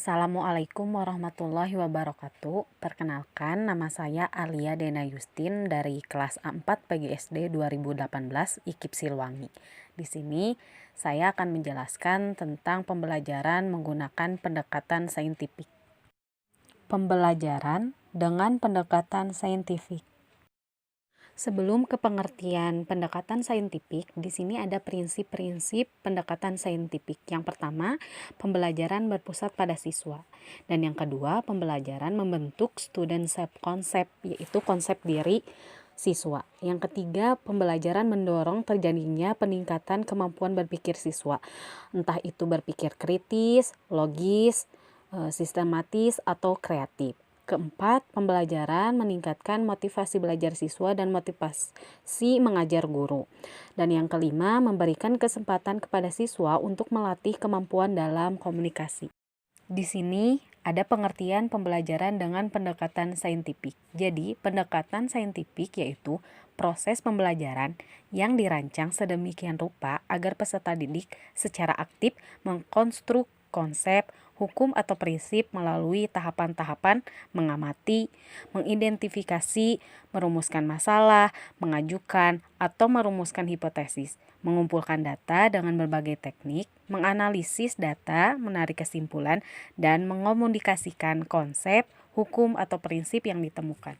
Assalamualaikum warahmatullahi wabarakatuh. Perkenalkan, nama saya Alia Dena Yustin dari kelas A4 PGSD 2018 IKIP Silwangi. Di sini saya akan menjelaskan tentang pembelajaran menggunakan pendekatan saintifik. Pembelajaran dengan pendekatan saintifik. Sebelum ke pengertian pendekatan saintifik, di sini ada prinsip-prinsip pendekatan saintifik. Yang pertama, pembelajaran berpusat pada siswa. Dan yang kedua, pembelajaran membentuk student self-concept, yaitu konsep diri siswa. Yang ketiga, pembelajaran mendorong terjadinya peningkatan kemampuan berpikir siswa. Entah itu berpikir kritis, logis, sistematis, atau kreatif. Keempat, pembelajaran meningkatkan motivasi belajar siswa dan motivasi mengajar guru. Dan yang kelima, memberikan kesempatan kepada siswa untuk melatih kemampuan dalam komunikasi. Di sini ada pengertian pembelajaran dengan pendekatan saintifik. Jadi, pendekatan saintifik yaitu proses pembelajaran yang dirancang sedemikian rupa agar peserta didik secara aktif mengkonstruk konsep, hukum atau prinsip melalui tahapan-tahapan mengamati, mengidentifikasi, merumuskan masalah, mengajukan atau merumuskan hipotesis, mengumpulkan data dengan berbagai teknik, menganalisis data, menarik kesimpulan, dan mengomunikasikan konsep, hukum atau prinsip yang ditemukan.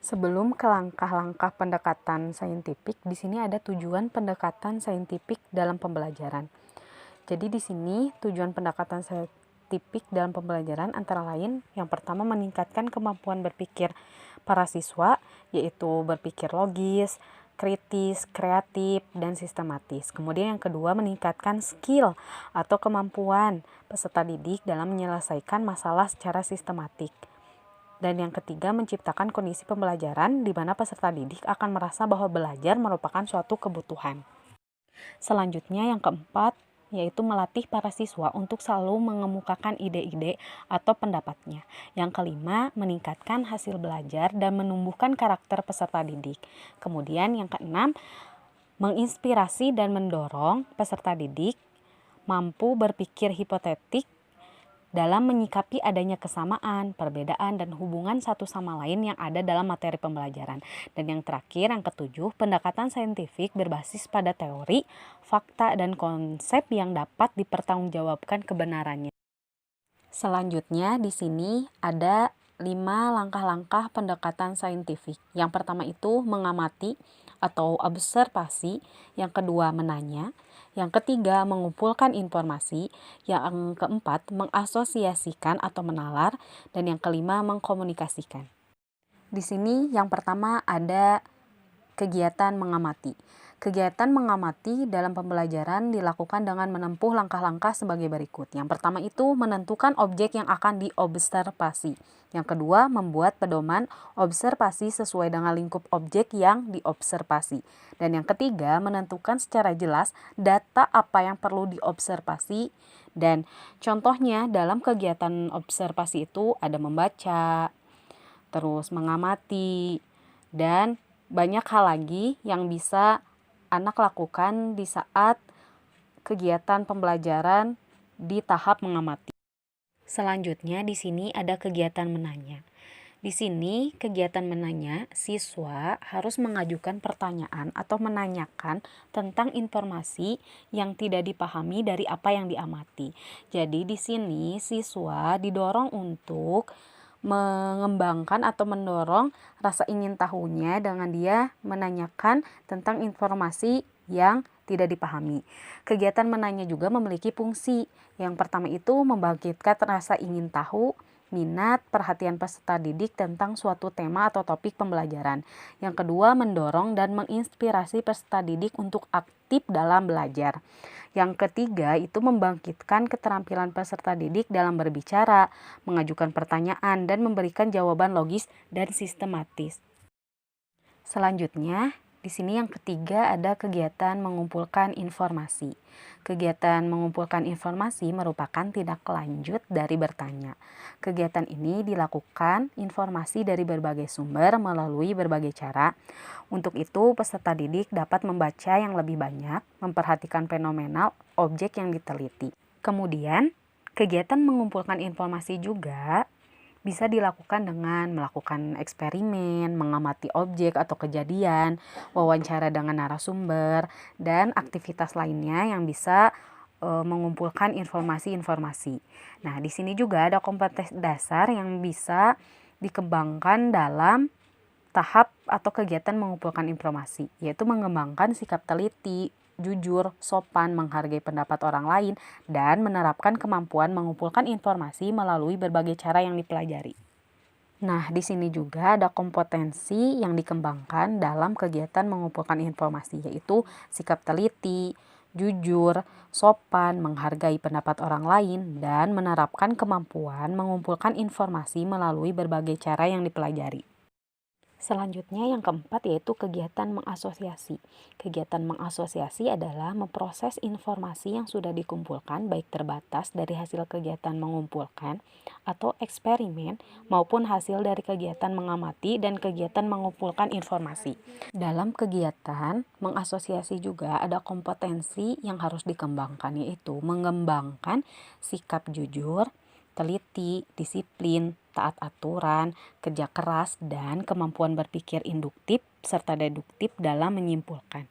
Sebelum ke langkah-langkah pendekatan saintifik, di sini ada tujuan pendekatan saintifik dalam pembelajaran. Jadi di sini tujuan pendekatan saintifik dalam pembelajaran antara lain yang pertama meningkatkan kemampuan berpikir para siswa, yaitu berpikir logis, kritis, kreatif, dan sistematis. Kemudian yang kedua meningkatkan skill atau kemampuan peserta didik dalam menyelesaikan masalah secara sistematik. Dan yang ketiga menciptakan kondisi pembelajaran di mana peserta didik akan merasa bahwa belajar merupakan suatu kebutuhan. Selanjutnya yang keempat yaitu melatih para siswa untuk selalu mengemukakan ide-ide atau pendapatnya. Yang kelima, meningkatkan hasil belajar dan menumbuhkan karakter peserta didik. Kemudian yang keenam, menginspirasi dan mendorong peserta didik mampu berpikir hipotetik dalam menyikapi adanya kesamaan, perbedaan, dan hubungan satu sama lain yang ada dalam materi pembelajaran. Dan yang terakhir, yang ketujuh, pendekatan saintifik berbasis pada teori, fakta, dan konsep yang dapat dipertanggungjawabkan kebenarannya. Selanjutnya, di sini ada 5 langkah-langkah pendekatan saintifik. Yang pertama itu mengamati atau observasi, yang kedua menanya, yang ketiga mengumpulkan informasi, yang keempat mengasosiasikan atau menalar, dan yang kelima mengkomunikasikan. Di sini yang pertama ada kegiatan mengamati. Kegiatan mengamati dalam pembelajaran dilakukan dengan menempuh langkah-langkah sebagai berikut. Yang pertama itu menentukan objek yang akan diobservasi. Yang kedua, membuat pedoman observasi sesuai dengan lingkup objek yang diobservasi. Dan yang ketiga, menentukan secara jelas data apa yang perlu diobservasi. Dan contohnya dalam kegiatan observasi itu ada membaca, terus mengamati, dan banyak hal lagi yang bisa anak lakukan di saat kegiatan pembelajaran di tahap mengamati. Selanjutnya di sini ada kegiatan menanya. Di sini kegiatan menanya, siswa harus mengajukan pertanyaan atau menanyakan tentang informasi yang tidak dipahami dari apa yang diamati. Jadi di sini siswa didorong untuk mengembangkan atau mendorong rasa ingin tahunya dengan dia menanyakan tentang informasi yang tidak dipahami. Kegiatan menanya juga memiliki fungsi. Yang pertama itu membangkitkan rasa ingin tahu, minat, perhatian peserta didik tentang suatu tema atau topik pembelajaran. Yang kedua, mendorong dan menginspirasi peserta didik untuk aktif dalam belajar. Yang ketiga, itu membangkitkan keterampilan peserta didik dalam berbicara, mengajukan pertanyaan, dan memberikan jawaban logis dan sistematis. Selanjutnya, di sini yang ketiga ada kegiatan mengumpulkan informasi. Kegiatan mengumpulkan informasi merupakan tindak lanjut dari bertanya. Kegiatan ini dilakukan informasi dari berbagai sumber melalui berbagai cara. Untuk itu, peserta didik dapat membaca yang lebih banyak, memperhatikan fenomenal objek yang diteliti. Kemudian, Kegiatan mengumpulkan informasi juga bisa dilakukan dengan melakukan eksperimen, mengamati objek atau kejadian, wawancara dengan narasumber, dan aktivitas lainnya yang bisa mengumpulkan informasi-informasi. Nah, di sini juga ada kompetensi dasar yang bisa dikembangkan dalam tahap atau kegiatan mengumpulkan informasi, yaitu mengembangkan sikap teliti, jujur, sopan, menghargai pendapat orang lain, dan menerapkan kemampuan mengumpulkan informasi melalui berbagai cara yang dipelajari. Nah, di sini juga ada kompetensi yang dikembangkan dalam kegiatan mengumpulkan informasi, yaitu sikap teliti, jujur, sopan, menghargai pendapat orang lain, dan menerapkan kemampuan mengumpulkan informasi melalui berbagai cara yang dipelajari. Selanjutnya yang keempat yaitu kegiatan mengasosiasi. Kegiatan mengasosiasi adalah memproses informasi yang sudah dikumpulkan baik terbatas dari hasil kegiatan mengumpulkan atau eksperimen maupun hasil dari kegiatan mengamati dan kegiatan mengumpulkan informasi. Dalam kegiatan mengasosiasi juga ada kompetensi yang harus dikembangkan, yaitu mengembangkan sikap jujur, teliti, disiplin, taat aturan, kerja keras, dan kemampuan berpikir induktif serta deduktif dalam menyimpulkan.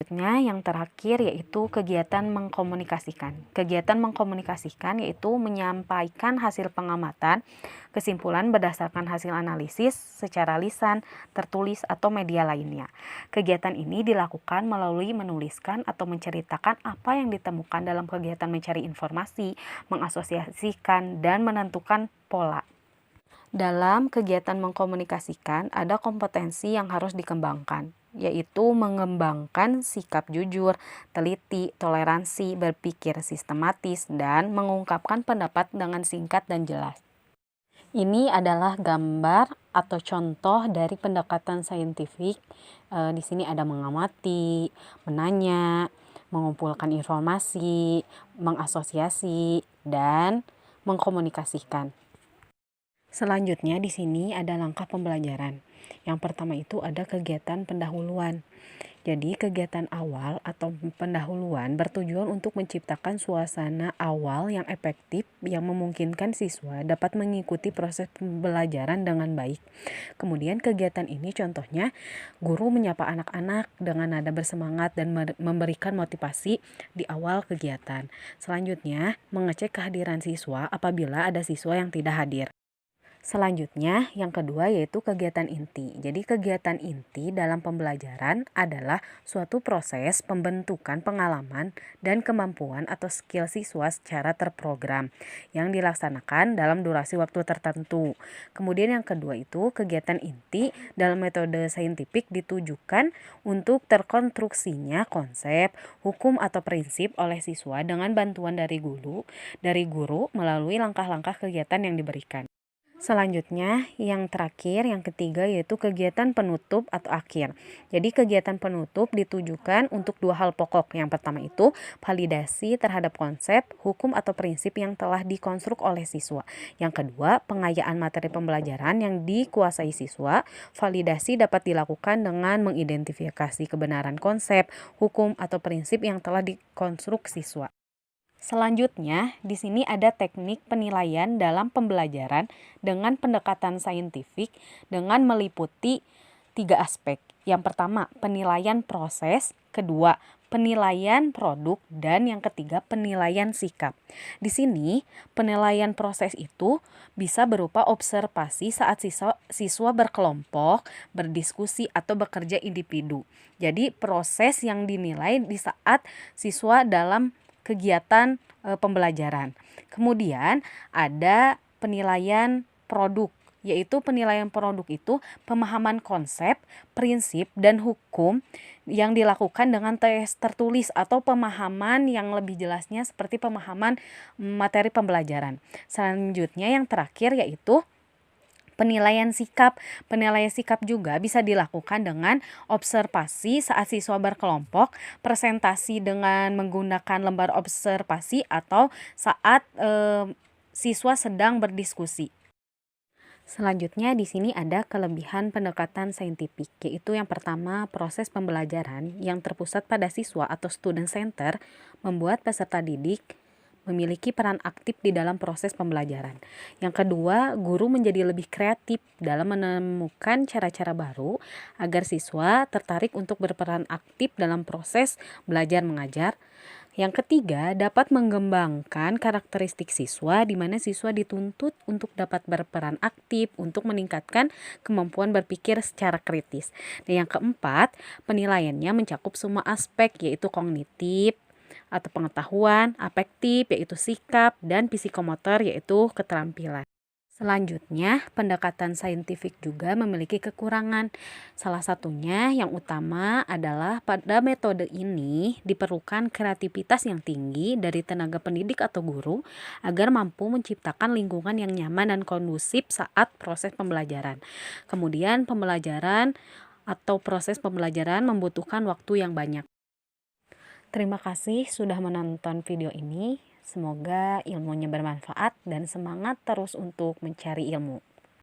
Selanjutnya yang terakhir yaitu kegiatan mengkomunikasikan. Kegiatan mengkomunikasikan yaitu menyampaikan hasil pengamatan, kesimpulan berdasarkan hasil analisis secara lisan, tertulis, atau media lainnya. Kegiatan ini dilakukan melalui menuliskan atau menceritakan apa yang ditemukan dalam kegiatan mencari informasi, mengasosiasikan, dan menentukan pola. Dalam kegiatan mengkomunikasikan, ada kompetensi yang harus dikembangkan, yaitu mengembangkan sikap jujur, teliti, toleransi, berpikir sistematis, dan mengungkapkan pendapat dengan singkat dan jelas. Ini adalah gambar atau contoh dari pendekatan saintifik. Di sini ada mengamati, menanya, mengumpulkan informasi, mengasosiasi, dan mengkomunikasikan. Selanjutnya di sini ada langkah pembelajaran. Yang pertama itu ada kegiatan pendahuluan. Jadi kegiatan awal atau pendahuluan bertujuan untuk menciptakan suasana awal yang efektif yang memungkinkan siswa dapat mengikuti proses pembelajaran dengan baik. Kemudian kegiatan ini contohnya guru menyapa anak-anak dengan nada bersemangat dan memberikan motivasi di awal kegiatan. Selanjutnya mengecek kehadiran siswa apabila ada siswa yang tidak hadir. Selanjutnya, yang kedua yaitu kegiatan inti. Jadi kegiatan inti dalam pembelajaran adalah suatu proses pembentukan pengalaman dan kemampuan atau skill siswa secara terprogram yang dilaksanakan dalam durasi waktu tertentu. Kemudian yang kedua itu kegiatan inti dalam metode saintifik ditujukan untuk terkonstruksinya konsep, hukum atau prinsip oleh siswa dengan bantuan dari guru melalui langkah-langkah kegiatan yang diberikan. Selanjutnya, yang terakhir, yang ketiga yaitu kegiatan penutup atau akhir. Jadi kegiatan penutup ditujukan untuk dua hal pokok. Yang pertama itu validasi terhadap konsep, hukum atau prinsip yang telah dikonstruk oleh siswa. Yang kedua, pengayaan materi pembelajaran yang dikuasai siswa. Validasi dapat dilakukan dengan mengidentifikasi kebenaran konsep, hukum atau prinsip yang telah dikonstruk siswa. Selanjutnya, di sini ada teknik penilaian dalam pembelajaran dengan pendekatan saintifik dengan meliputi 3 aspek. Yang pertama, penilaian proses, kedua, penilaian produk, dan yang ketiga, penilaian sikap. Di sini, penilaian proses itu bisa berupa observasi saat siswa berkelompok, berdiskusi, atau bekerja individu. Jadi, proses yang dinilai di saat siswa dalam kegiatan pembelajaran. Kemudian ada penilaian produk, yaitu penilaian produk itu pemahaman konsep, prinsip, dan hukum yang dilakukan dengan tes tertulis atau pemahaman yang lebih jelasnya seperti pemahaman materi pembelajaran. Selanjutnya yang terakhir yaitu penilaian sikap. Penilaian sikap juga bisa dilakukan dengan observasi saat siswa berkelompok, presentasi dengan menggunakan lembar observasi, atau saat siswa sedang berdiskusi. Selanjutnya di sini ada kelebihan pendekatan saintifik, yaitu yang pertama proses pembelajaran yang terpusat pada siswa atau student center membuat peserta didik memiliki peran aktif di dalam proses pembelajaran. Yang kedua, guru menjadi lebih kreatif dalam menemukan cara-cara baru agar siswa tertarik untuk berperan aktif dalam proses belajar mengajar. Yang ketiga, dapat mengembangkan karakteristik siswa di mana siswa dituntut untuk dapat berperan aktif untuk meningkatkan kemampuan berpikir secara kritis. Dan yang keempat, penilaiannya mencakup semua aspek yaitu kognitif atau pengetahuan, afektif yaitu sikap, dan psikomotor yaitu keterampilan. Selanjutnya, pendekatan saintifik juga memiliki kekurangan. Salah satunya yang utama adalah pada metode ini diperlukan kreativitas yang tinggi dari tenaga pendidik atau guru agar mampu menciptakan lingkungan yang nyaman dan kondusif saat proses pembelajaran. Kemudian pembelajaran atau proses pembelajaran membutuhkan waktu yang banyak. Terima kasih sudah menonton video ini. Semoga ilmunya bermanfaat dan semangat terus untuk mencari ilmu.